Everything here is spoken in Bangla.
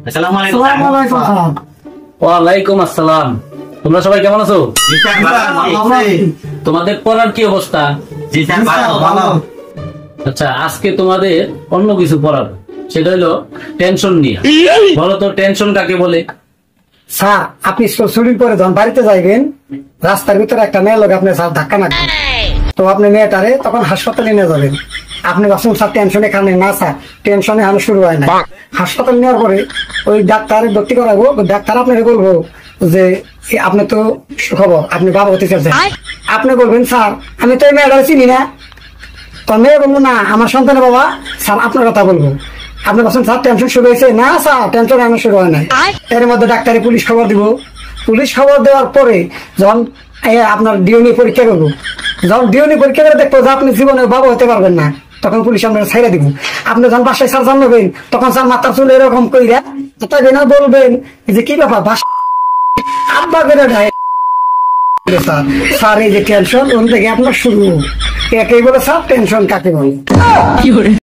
আসসালামু আলাইকুম। ওয়ালাইকুম আসসালাম। তোমরা সবাই কেমন আছো? জি স্যার, ভালো আছি। তোমাদের পড়ার কি অবস্থা? জি স্যার, ভালো। আচ্ছা, আজকে তোমাদের অন্য কিছু পড়ার, সেটা হলো টেনশন নিয়ে। বলো তো টেনশন কাকে বলে? স্যার, আপনি ছুটির পরে যখন বাড়িতে যাইবেন, রাস্তার ভিতরে একটা মেয়ে লোক আপনার স্যার ধাক্কা মারবে, তো আপনি মেয়েটারে তখন হাসপাতালে নিয়ে যাবেন। আপনি ভাবছেন স্যার টেনশনে খানে না, স্যার টেনশনে এখনো শুরু হয় না। হাসপাতালে নেওয়ার পরে ওই ডাক্তারে ভর্তি করাবো, ডাক্তার আপনাকে বলবো যে আপনি তো খবর, আপনি বাবা হতে চাচ্ছেন। আপনি বলবেন স্যার আমি তো এই মেয়েটারে চিনি না, তো মেয়ে বলবো না আমার সন্তানের বাবা, স্যার আপনার কথা বলবো। আপনি বলছেন স্যার টেনশন শুরু হয়েছে, না স্যার টেনশন এখনো শুরু হয় নাই। এর মধ্যে ডাক্তারে পুলিশ খবর দিব, পুলিশ খবর দেওয়ার পরে যখন আপনার ডিএনএ পরীক্ষা করবো, যখন ডিএনএ পরীক্ষা করে দেখবো যে আপনি জীবনে বাবা হতে পারবেন না, তখন পুলিশ আপনার ছেড়ে দিব। আপনি যখন বাসায় স্যার জানবেন, তখন স্যার মাথার চুল এরকম কইরা তাই না বলবেন যে কি ব্যাপার বাসা আব্বা করে দেয় স্যার। স্যার এই যে টেনশন ওন থেকে আপনার শুরু, একেই বলে স্যার টেনশন কাকে বলে।